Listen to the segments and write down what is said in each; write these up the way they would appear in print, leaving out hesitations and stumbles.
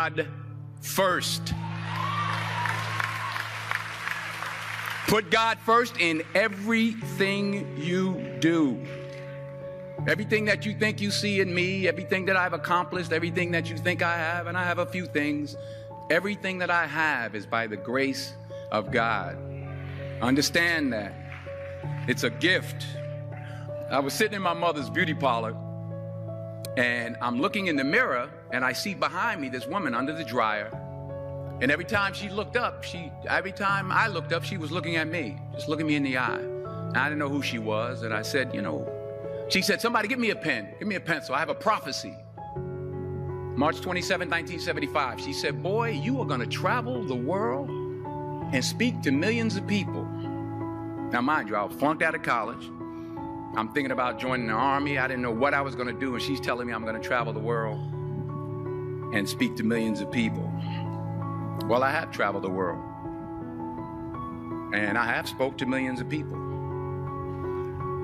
God first. Put God first in everything you do. Everything that you think you see in me, everything that I've accomplished, everything that you think I have, and I have a few things, everything that I have is by the grace of God. Understand that. It's a gift. I was sitting in my mother's beauty parlor, and I'm looking in the mirror, and I see behind me this woman under the dryer. And every time I looked up, she was looking at me, just looking me in the eye. And I didn't know who she was, and I said, she said, somebody give me a pen, give me a pencil. I have a prophecy. March 27, 1975. She said, boy, you are going to travel the world and speak to millions of people. Now, mind you, I was flunked out of college. I'm thinking about joining the army. I didn't know what I was going to do. And she's telling me I'm going to travel the world and speak to millions of people. Well, I have traveled the world. And I have spoke to millions of people.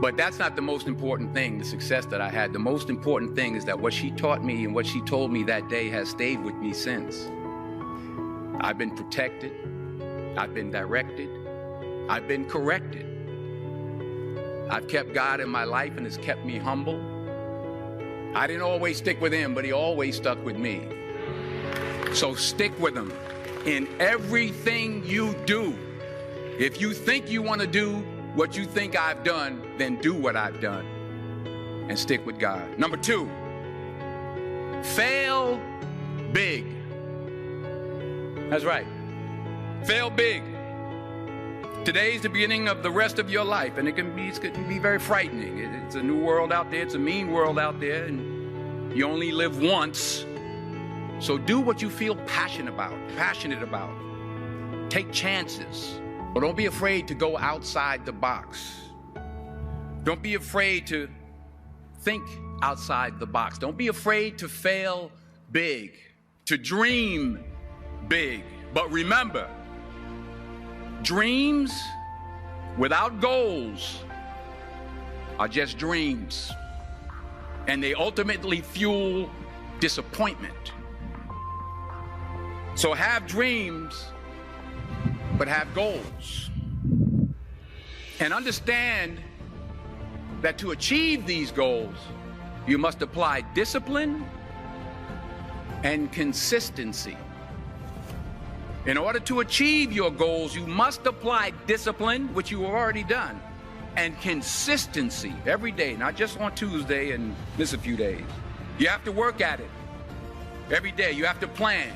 But that's not the most important thing, the success that I had. The most important thing is that what she taught me and what she told me that day has stayed with me since. I've been protected. I've been directed. I've been corrected. I've kept God in my life and it's kept me humble. I didn't always stick with him, but he always stuck with me. So stick with him in everything you do. If you think you want to do what you think I've done, then do what I've done and stick with God. Number 2, fail big. That's right. Fail big. Today's the beginning of the rest of your life, and it can be very frightening. It's a new world out there. It's a mean world out there, and you only live once. So do what you feel passionate about. Take chances. But don't be afraid to go outside the box. Don't be afraid to think outside the box. Don't be afraid to fail big, to dream big. But remember, dreams without goals are just dreams. And they ultimately fuel disappointment. So have dreams, but have goals. And understand that to achieve these goals, you must apply discipline and consistency. In order to achieve your goals, you must apply discipline, which you have already done, and consistency every day, not just on Tuesday and miss a few days. You have to work at it every day. You have to plan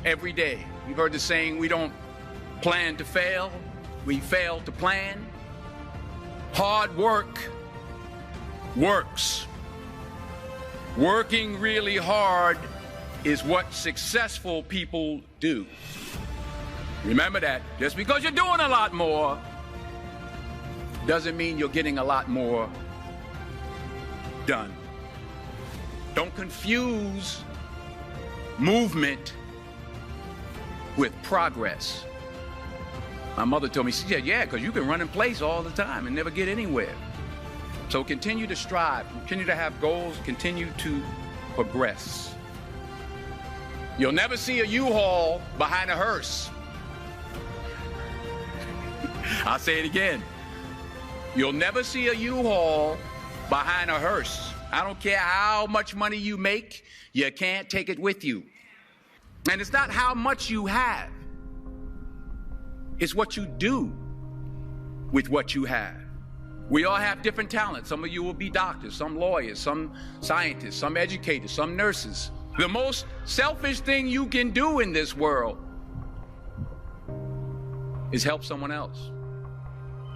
every day. You've heard the saying, we don't plan to fail, we fail to plan. Hard work works. Working really hard is what successful people do. Remember that. Just because you're doing a lot more doesn't mean you're getting a lot more done. Don't confuse movement with progress. My mother told me, she said, yeah, because you can run in place all the time and never get anywhere. So continue to strive, continue to have goals, continue to progress. You'll never see a U-Haul behind a hearse. I'll say it again. You'll never see a U-Haul behind a hearse. I don't care how much money you make, you can't take it with you. And it's not how much you have. It's what you do with what you have. We all have different talents. Some of you will be doctors, some lawyers, some scientists, some educators, some nurses. The most selfish thing you can do in this world is help someone else.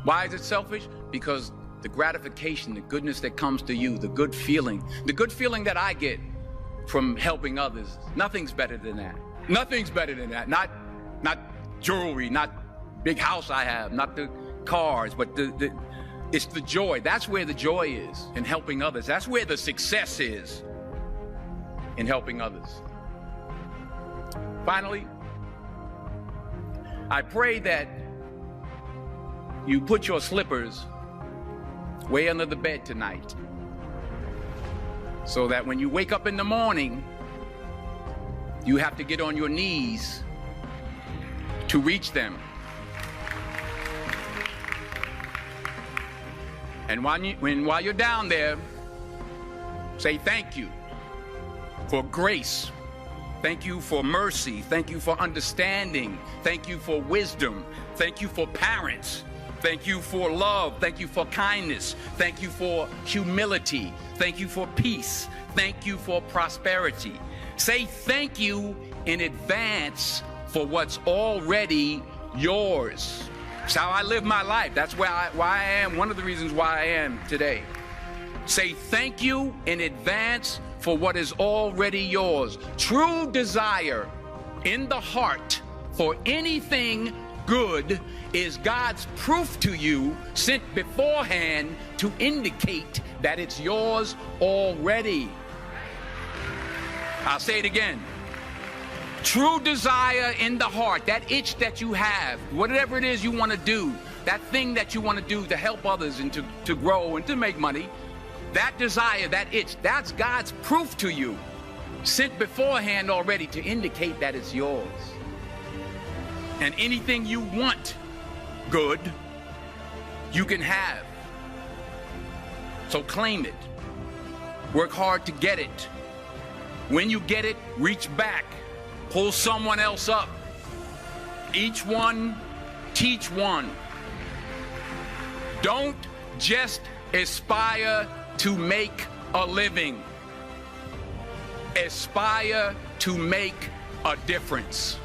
Why is it selfish? Because the gratification, the goodness that comes to you, the good feeling that I get from helping others, nothing's better than that. Nothing's better than that. Not jewelry, not big house I have, not the cars, but it's the joy. That's where the joy is, in helping others. That's where the success is, in helping others. Finally, I pray that you put your slippers way under the bed tonight, so that when you wake up in the morning, You have to get on your knees to reach them. And while you're down there, say thank you for grace. Thank you for mercy. Thank you for understanding. Thank you for wisdom. Thank you for parents. Thank you for love. Thank you for kindness. Thank you for humility. Thank you for peace. Thank you for prosperity. Say thank you in advance for what's already yours. It's how I live my life. That's why I am, one of the reasons why I am today. Say thank you in advance for what is already yours. True desire in the heart for anything good is God's proof to you, sent beforehand to indicate that it's yours already. I'll say it again. True desire in the heart, that itch that you have, whatever it is you want to do, that thing that you want to do to help others and to grow and to make money, that desire, that itch, that's God's proof to you, sent beforehand already to indicate that it's yours. And anything you want good, you can have. So claim it. Work hard to get it. When you get it, reach back. Pull someone else up. Each one, teach one. Don't just aspire to make a living. Aspire to make a difference.